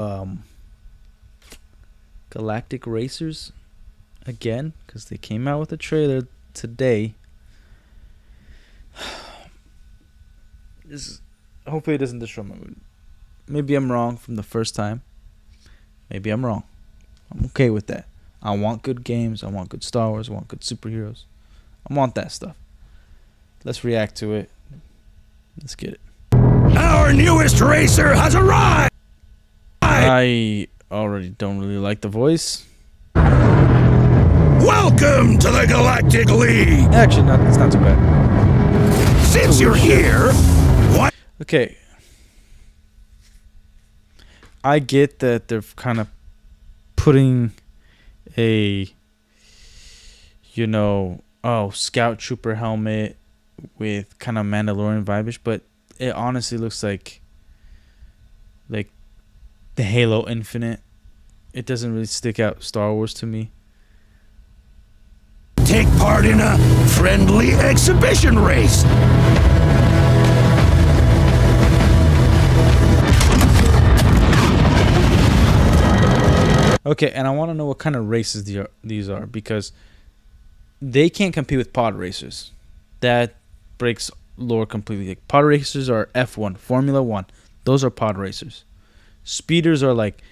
um, Galactic Racers again because they came out with a trailer today. This hopefully it doesn't destroy my mood. Maybe I'm wrong from the first time. Maybe I'm wrong. I'm okay with that. I want good games. I want good Star Wars. I want good superheroes. I want that stuff. Let's react to it. Let's get it. Our newest racer has arrived! I already don't really like the voice. Welcome to the Galactic League! Actually, it's not too bad. Since you're here, why? Okay. I get that they're kind of putting a, scout trooper helmet with kind of Mandalorian vibe-ish, but it honestly looks like the Halo Infinite. It doesn't really stick out Star Wars to me. Take part in a friendly exhibition race. Okay, and I want to know what kind of races these are because they can't compete with pod racers. That breaks lore completely. Like, pod racers are F1, Formula 1. Those are pod racers. Speeders are like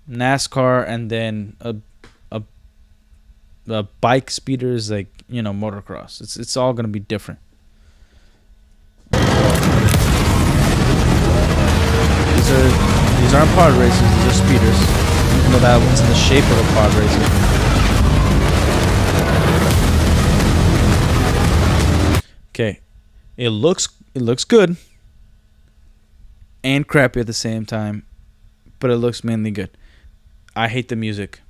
NASCAR, and then a bike speeder is like, motocross. It's all going to be different. These aren't pod racers, these are speeders. Even though that one's in the shape of a pod racer. Okay. It looks good and crappy at the same time, but it looks mainly good. I hate the music.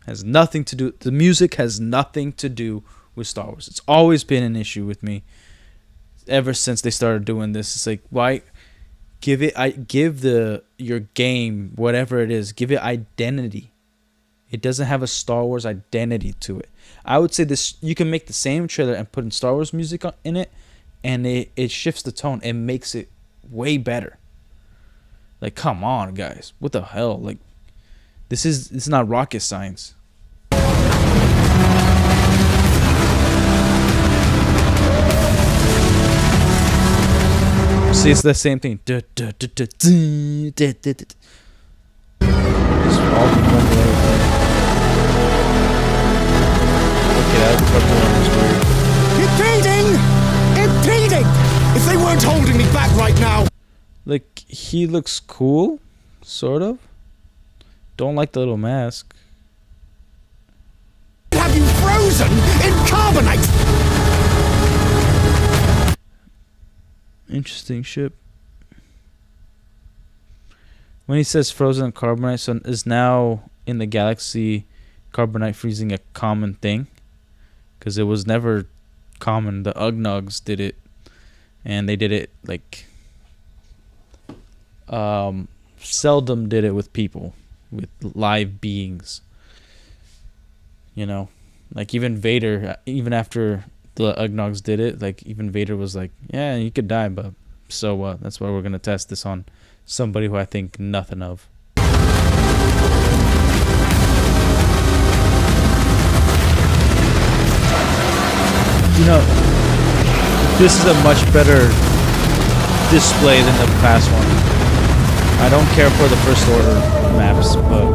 The music has nothing to do with Star Wars. It's always been an issue with me ever since they started doing this. It's like, why give your game, whatever it is, give it identity. It doesn't have a Star Wars identity to it. I would say this, you can make the same trailer and put in Star Wars music in it, and it shifts the tone. It makes it way better. Like, come on, guys. What the hell? Like, it's not rocket science. See, it's the same thing. Just all one way. Okay, that was Impeding! If they weren't holding me back right now. like, he looks cool, sort of. Don't like the little mask. Have you frozen in carbonite? Interesting ship. When he says frozen in carbonite, so is now in the galaxy carbonite freezing a common thing? Because it was never common. The Ugnogs did it, and they did it like seldom did it with people, with live beings. Like even Vader, even after the Ugnogs did it, like even Vader was like, yeah, you could die, but so what? That's why we're gonna test this on somebody who I think nothing of. This is a much better display than the past one. I don't care for the First Order maps, but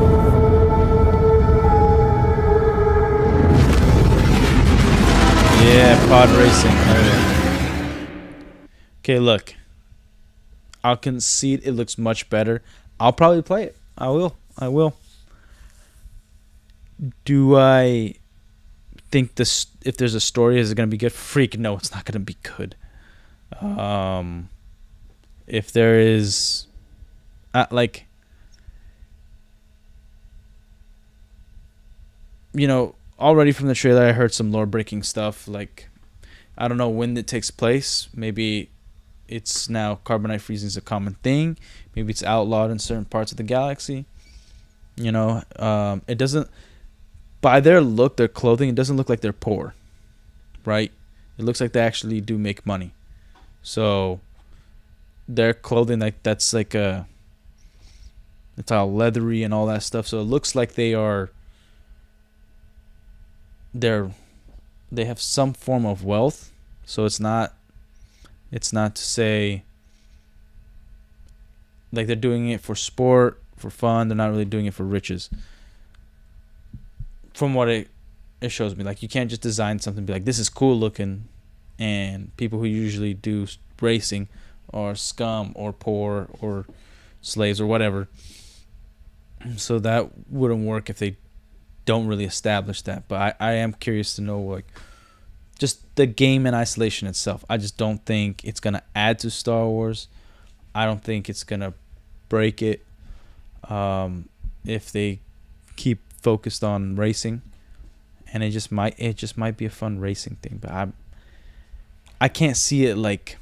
yeah, pod racing. Okay, look. I'll concede it looks much better. I'll probably play it. I will. Do I think this? If there's a story, is it gonna be good? Freak, no, it's not gonna be good. If there is, already from the trailer, I heard some lore breaking stuff. Like, I don't know when it takes place. Maybe it's now carbonite freezing is a common thing. Maybe it's outlawed in certain parts of the galaxy. It doesn't. By their look, their clothing, it doesn't look like they're poor, right? It looks like they actually do make money. So their clothing, like that's like a It's all leathery and all that stuff. So it looks like they're they have some form of wealth. So it's not to say like they're doing it for sport, for fun. They're not really doing it for riches. From what it shows me, like you can't just design something and be like, this is cool looking, and people who usually do racing are scum or poor or slaves or whatever. So that wouldn't work if they don't really establish that. But I am curious to know, like, just the game in isolation itself. I just don't think it's gonna add to Star Wars. I don't think it's gonna break it. If they keep focused on racing, and it just might be a fun racing thing. But I can't see it like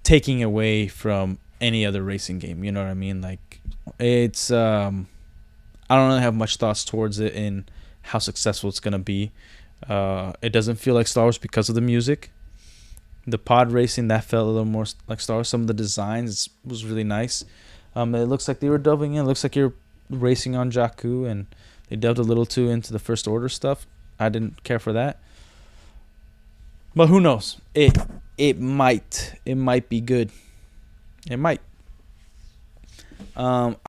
taking away from any other racing game. You know what I mean? Like it's I don't really have much thoughts towards it in how successful it's gonna be. It doesn't feel like Star Wars because of the music. The pod racing, that felt a little more like Star Wars. Some of the designs was really nice. It looks like they were delving in. It looks like you're racing on Jakku, and they delved a little too into the First Order stuff. I didn't care for that. But who knows? It might be good. It might.